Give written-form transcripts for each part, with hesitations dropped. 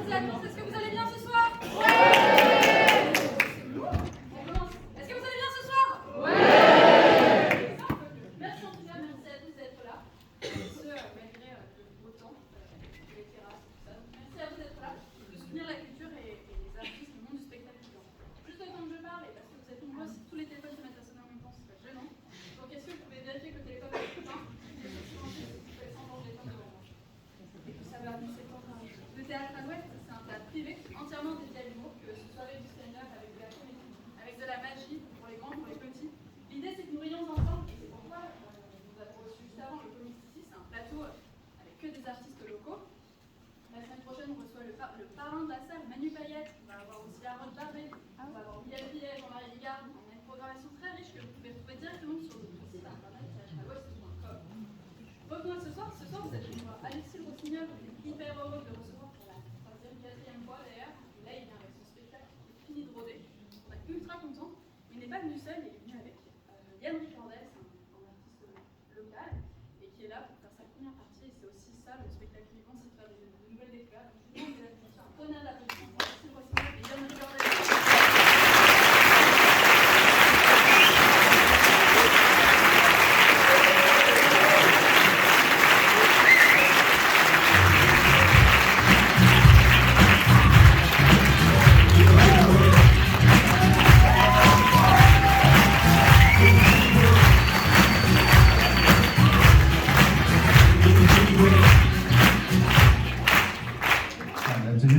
toutes et à tous, est-ce que vous allez bien ce soir? Ouais. On commence. Est-ce que vous allez bien ce soir? Ouais. Merci en tout cas, merci à tous d'être là. Ce malgré le beau temps, les terrasses, tout ça. Merci à vous d'être là, de soutenir la culture et les artistes du monde du spectacle vivant. Juste le temps que je parle, et parce que vous êtes nombreux, si tous les téléphones se mettent à sonner en même temps, c'est pas gênant. Donc est-ce que vous pouvez vérifier que le téléphone est éteint? Ça va nous s'étendre. Le théâtre à l'Ouest, c'est un théâtre privé entièrement dédié à l'humour, que ce soit avec du stand-up, avec de la comédie, avec de la magie, pour les grands, pour les petits. L'idée, c'est que nous rions ensemble, et c'est pourquoi nous avons reçu juste avant le comique ici, c'est un plateau avec que des artistes locaux. La semaine prochaine, on reçoit le parrain de la salle, Manu Payette. On va avoir aussi Harold Barbé, on va avoir Miguel Pillet, Jean-Marie Ligard. On a une programmation très riche que vous pouvez retrouver directement sur notre site internet théâtrealouest.com. Revenons à ce soir vous êtes chez moi. Alexis Le Rossignol, on est hyper heureux de le recevoir pour la troisième, quatrième fois d'ailleurs. Et là, il vient avec son spectacle qui est fini de rôder. On est ultra content. Il n'est pas venu seul, il est venu avec Yann Ricardel, c'est un artiste local, et qui est là pour faire sa première partie. Et c'est aussi ça, le spectacle vivant, c'est de faire de nouvelles découvertes. Donc, je vous demande de faire un tonnerre d'applaudissements pour Alexis Le Rossignol et Yann Ricardel.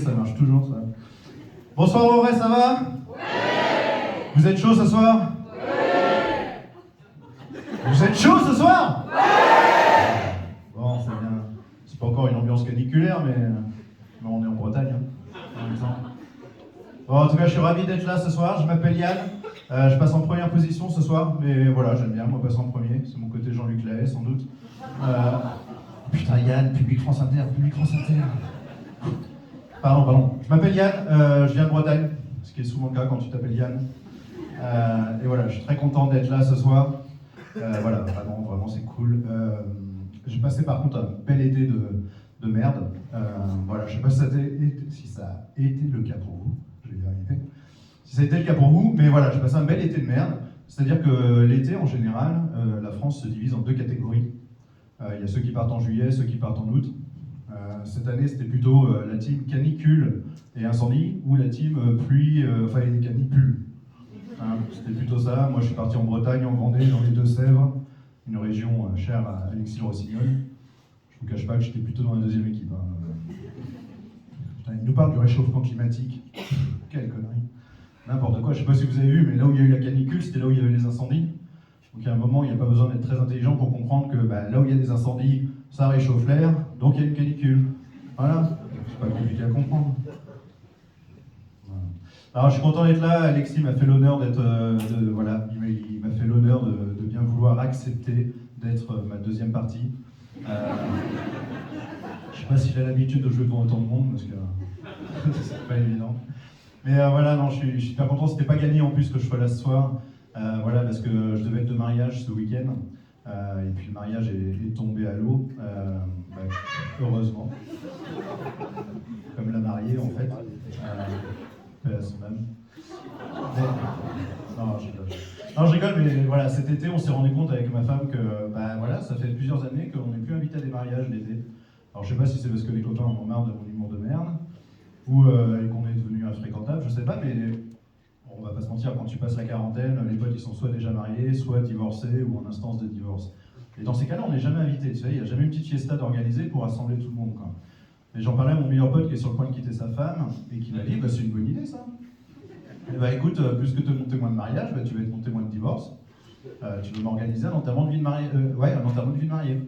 Ça marche toujours, ça. Bonsoir en vrai, ça va? Ouais. Vous êtes chaud ce soir? Ouais. Vous êtes chaud ce soir? Ouais. Bon, c'est bien. C'est pas encore une ambiance caniculaire, mais on est en Bretagne, hein, en même temps. Bon, en tout cas, je suis ravi d'être là ce soir. Je m'appelle Yann. Je passe en première position ce soir, mais voilà, j'aime bien, moi, passer en premier. C'est mon côté Jean-Luc Lahaye, sans doute. Putain, Yann, Public France Inter, Public France Inter. Pardon. Je m'appelle Yann, je viens de Bretagne, ce qui est souvent le cas quand tu t'appelles Yann. Et voilà, je suis très content d'être là ce soir. Voilà, vraiment c'est cool. J'ai passé par contre un bel été de merde. Voilà, je sais pas si ça a été le cas pour vous. Je vais y arriver. Si ça a été le cas pour vous, mais voilà, j'ai passé un bel été de merde. C'est-à-dire que l'été, en général, la France se divise en deux catégories. Il y a ceux qui partent en juillet, ceux qui partent en août. Cette année, c'était plutôt la team canicule et incendie, ou la team pluie, et canicule. Hein, c'était plutôt ça. Moi, je suis parti en Bretagne, en Vendée, dans les Deux-Sèvres, une région chère à Alexis Le Rossignol. Je vous cache pas que j'étais plutôt dans la deuxième équipe. Hein. Putain, il nous parle du réchauffement climatique. Quelle connerie. N'importe quoi. Je sais pas si vous avez vu, mais là où il y a eu la canicule, c'était là où il y avait les incendies. Donc il y a un moment, il n'y a pas besoin d'être très intelligent pour comprendre que là où il y a des incendies, ça réchauffe l'air, donc il y a une canicule. Voilà, c'est pas compliqué à comprendre. Voilà. Alors je suis content d'être là, Alexis m'a fait l'honneur d'être, voilà, il m'a fait l'honneur de bien vouloir accepter d'être ma deuxième partie. Je sais pas s'il a l'habitude de jouer devant autant de monde, parce que c'est pas évident. Mais voilà, non, je suis super content, c'était pas gagné en plus que je sois là ce soir. Voilà, parce que je devais être de mariage ce week-end, et puis le mariage est tombé à l'eau, heureusement, comme la mariée en fait, paix à son âme. Non, je rigole, mais voilà, cet été on s'est rendu compte avec ma femme que voilà, ça fait plusieurs années qu'on n'est plus invité à des mariages l'été. Alors je sais pas si c'est parce que les copains en ont marre de mon humour de merde, ou qu'on est devenu infréquentable, je sais pas, mais on va pas se mentir, quand tu passes la quarantaine, les potes ils sont soit déjà mariés, soit divorcés ou en instance de divorce. Et dans ces cas-là, on n'est jamais invité, tu sais, il n'y a jamais une petite fiesta d'organiser pour rassembler tout le monde, quoi. Et j'en parlais à mon meilleur pote qui est sur le point de quitter sa femme, et qui m'a dit, c'est une bonne idée ça. Et écoute, puisque tu es mon témoin de mariage, tu vas être mon témoin de divorce, tu veux m'organiser un enterrement de vie de mariée. Un enterrement de vie de mariée.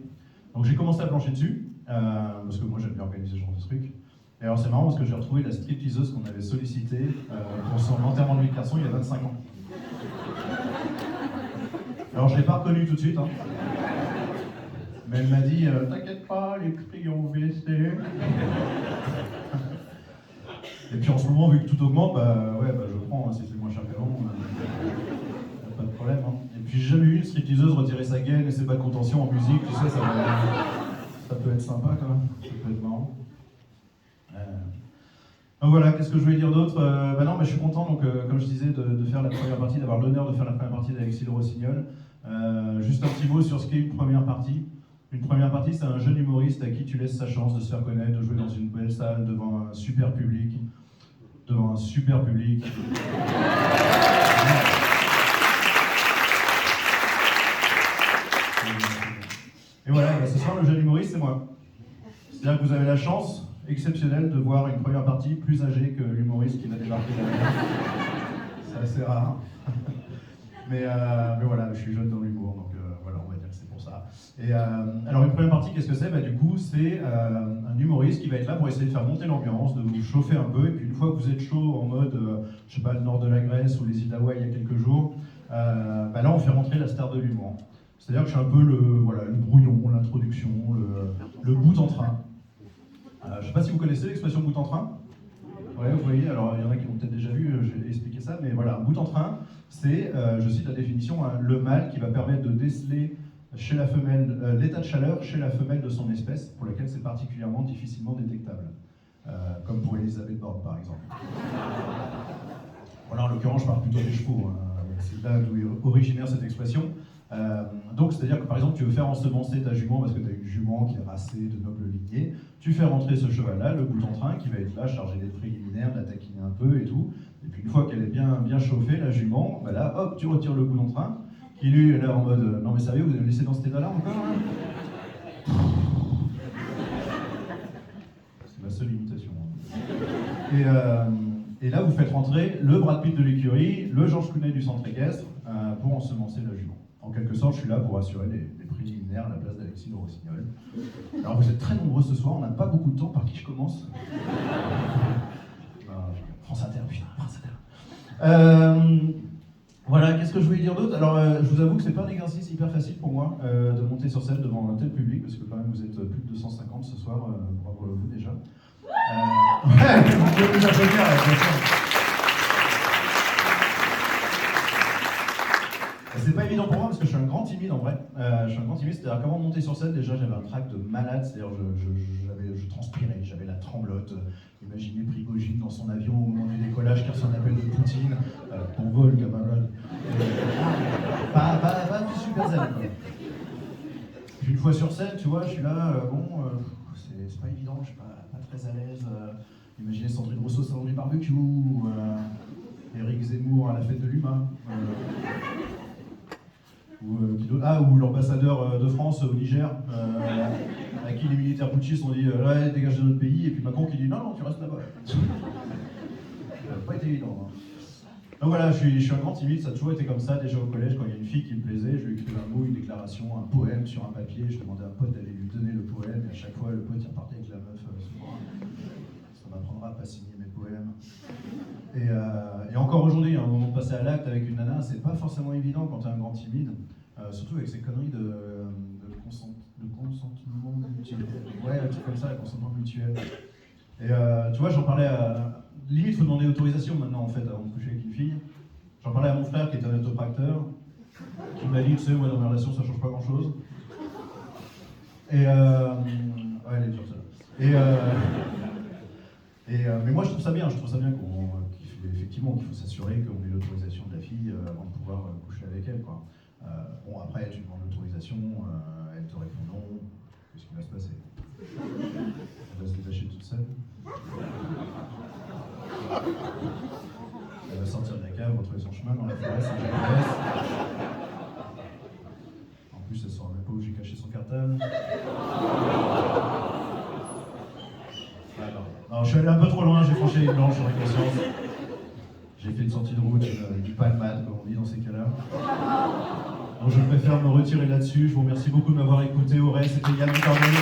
Donc j'ai commencé à plancher dessus, parce que moi j'aime bien organiser ce genre de trucs. Et alors c'est marrant parce que j'ai retrouvé la stripteaseuse qu'on avait sollicitée pour son enterrement de vie de garçon il y a 25 ans. Alors je ne l'ai pas reconnue tout de suite, hein. Mais elle m'a dit t'inquiète pas, les prix ont baissé. Et puis en ce moment, vu que tout augmente, je prends, hein, si c'est moins cher qu'avant, pas de problème. Hein. Et puis j'ai jamais vu une stripteaseuse retirer sa gaine et ses bas de contention en musique, tu sais, ça peut être sympa quand même, ça peut être marrant. Donc voilà, qu'est-ce que je voulais dire d'autre? Non, je suis content, donc, comme je disais, de faire la première partie, d'avoir l'honneur de faire la première partie d'Alexis Le Rossignol. Juste un petit mot sur ce qu'est une première partie. Une première partie, c'est un jeune humoriste à qui tu laisses sa chance de se faire connaître, de jouer dans une belle salle, devant un super public. Devant un super public. Et voilà, ce soir, le jeune humoriste, c'est moi. C'est-à-dire que vous avez la chance exceptionnelle de voir une première partie plus âgée que l'humoriste qui va débarquer derrière. C'est assez rare. Mais voilà, je suis jeune dans l'humour, donc voilà, on va dire que c'est pour ça. Et alors une première partie, qu'est-ce que c'est? Du coup, c'est un humoriste qui va être là pour essayer de faire monter l'ambiance, de vous chauffer un peu, et puis une fois que vous êtes chaud en mode, je sais pas, le nord de la Grèce ou les îles d'Hawaï il y a quelques jours, là on fait rentrer la star de l'humour. C'est-à-dire que je suis un peu le brouillon, l'introduction, le bout en train. Je sais pas si vous connaissez l'expression bout en train. Ouais, vous voyez, alors il y en a qui l'ont peut-être déjà vu, je vais expliquer ça, mais voilà, un bout en train, c'est, je cite la définition, le mâle qui va permettre de déceler chez la femelle l'état de chaleur chez la femelle de son espèce, pour laquelle c'est particulièrement difficilement détectable. Comme pour Elisabeth Borne, par exemple. Voilà, en l'occurrence, je parle plutôt des chevaux, c'est là d'où est originaire cette expression. Donc, c'est-à-dire que par exemple, tu veux faire ensemencer ta jument parce que tu as une jument qui est racée de noble lignée, tu fais rentrer ce cheval-là, le bout en train, qui va être là, chargé des préliminaires, de la taquiner un peu et tout. Et puis, une fois qu'elle est bien chauffée, la jument, là, hop, tu retires le bout en train, qui lui est là en mode non, mais sérieux, vous allez me laisser dans cet état-là encore hein. C'est ma seule imitation. Et là, vous faites rentrer le Brad Pitt de l'écurie, le Georges Clooney du centre équestre, pour ensemencer la jument. En quelque sorte, je suis là pour assurer les préliminaires à la place d'Alexis Le Rossignol. Alors vous êtes très nombreux ce soir, on n'a pas beaucoup de temps, par qui je commence? France Inter, putain, France Inter. Voilà, qu'est-ce que je voulais dire d'autre? Alors je vous avoue que c'est pas un exercice hyper facile pour moi de monter sur scène devant un tel public, parce que quand même vous êtes plus de 250 ce soir, bravo à vous déjà. Ouais, vous pouvez vous applaudir, bien sûr. C'est pas évident pour moi parce que je suis un grand timide en vrai. Je suis un grand timide, c'est-à-dire qu'avant de monter sur scène, déjà j'avais un trac de malade, c'est-à-dire je transpirais, j'avais la tremblote. Imaginez Prigogine dans son avion au moment du décollage qui reçoit un appel de Poutine. Ton vol, camarade. Pas super zen. Puis une fois sur scène, tu vois, je suis là, c'est pas évident, je suis pas très à l'aise. Imaginez Sandrine Rousseau au salon du barbecue, Éric Zemmour à la fête de l'humain. Ou l'ambassadeur de France au Niger, à qui les militaires putschistes ont dit ouais, dégage de notre pays, et puis Macron qui dit non, tu restes là-bas. Ça n'a pas été évident. Hein. Donc voilà, je suis un grand timide, ça a toujours été comme ça. Déjà au collège, quand il y a une fille qui me plaisait, je lui écrivais un mot, une déclaration, un poème sur un papier, je demandais à un pote d'aller lui donner le poème, et à chaque fois le pote il repartait avec la meuf. Ça m'apprendra à pas signer mes poèmes. Et encore aujourd'hui, à un moment de passer à l'acte avec une nana, c'est pas forcément évident quand t'es un grand timide, surtout avec ces conneries de consentement mutuel. Ouais, un truc comme ça, le consentement mutuel. Et tu vois, j'en parlais à... Limite, il faut demander autorisation maintenant, en fait, avant de coucher avec une fille. J'en parlais à mon frère qui est un autopracteur, qui m'a dit, tu sais, moi dans mes relations, ça change pas grand-chose. Et ouais, elle est dure, celle-là. Mais moi, je trouve ça bien qu'il faut s'assurer qu'on ait l'autorisation de la fille avant de pouvoir coucher avec elle, quoi. Bon, après, tu demandes l'autorisation, elle te répond non, qu'est-ce qui va se passer? Elle va se détacher toute seule. Elle va sortir de la cave, retrouver son chemin dans la forêt sans GPS. En plus, elle ne saura même pas où j'ai caché son cartable. Alors, je suis allé un peu trop loin, j'ai franchi les blanches, j'en ai conscience. J'ai fait une sortie de route, du palmade, comme on dit dans ces cas-là. Donc je préfère me retirer là-dessus. Je vous remercie beaucoup de m'avoir écouté. Au reste, c'était Yann Corneille.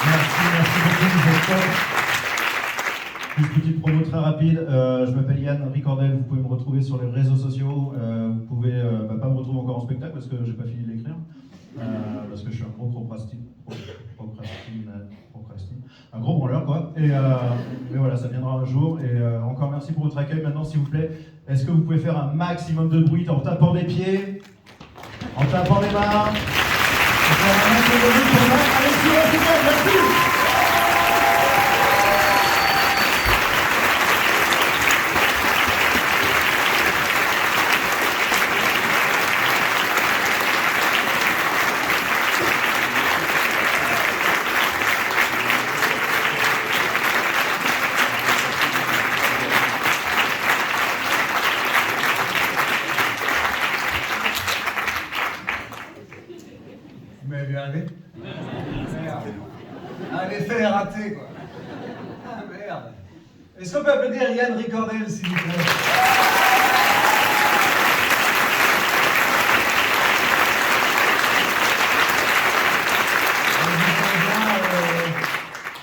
Merci beaucoup, vous êtes top. Une petite promo très très rapide. Je m'appelle Yann Ricordel, vous pouvez me retrouver sur les réseaux sociaux. Vous pouvez pas me retrouver encore en spectacle parce que j'ai pas fini de l'écrire. Parce que je suis un gros un gros branleur quoi. Mais voilà, ça viendra un jour. Et encore merci pour votre accueil. Maintenant, s'il vous plaît, est-ce que vous pouvez faire un maximum de bruit en tapant des pieds, en tapant les mains, faire un maximum de bruit pour Alexis Racicot, merci. Vous m'avez vu arriver? Merde. Ah, l'effet est raté, quoi. Ah, merde. Est-ce qu'on peut applaudir Yann Ricordel, s'il vous plaît?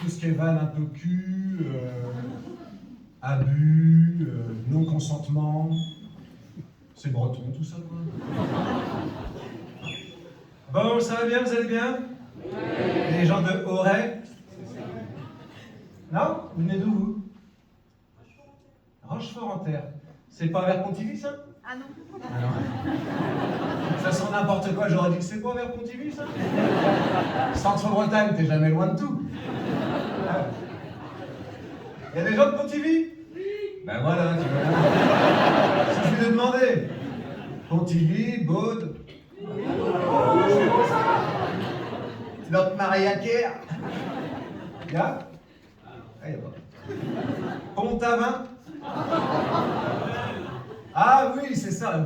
Tout ce qui est vanne un peu cul, abus, non-consentement. C'est breton, tout ça, quoi. Bon, ça va bien, vous allez bien? Les gens de Auray? Non? Vous venez d'où, vous? Rochefort-en-Terre. C'est pas vers Pontivy, ça? Ah non. Ah non. Ça sent n'importe quoi, j'aurais dit que c'est pas vers Pontivy, ça? Centre-Bretagne, t'es jamais loin de tout. Il y a des gens de Pontivy? Oui. Ben voilà, tu vois. C'est ce que je lui ai demandé. Pontivy, Baude. Notre Maria Kerr. Y'a? Ah, y'a pas. Pont-Aven? Ah oui, c'est ça.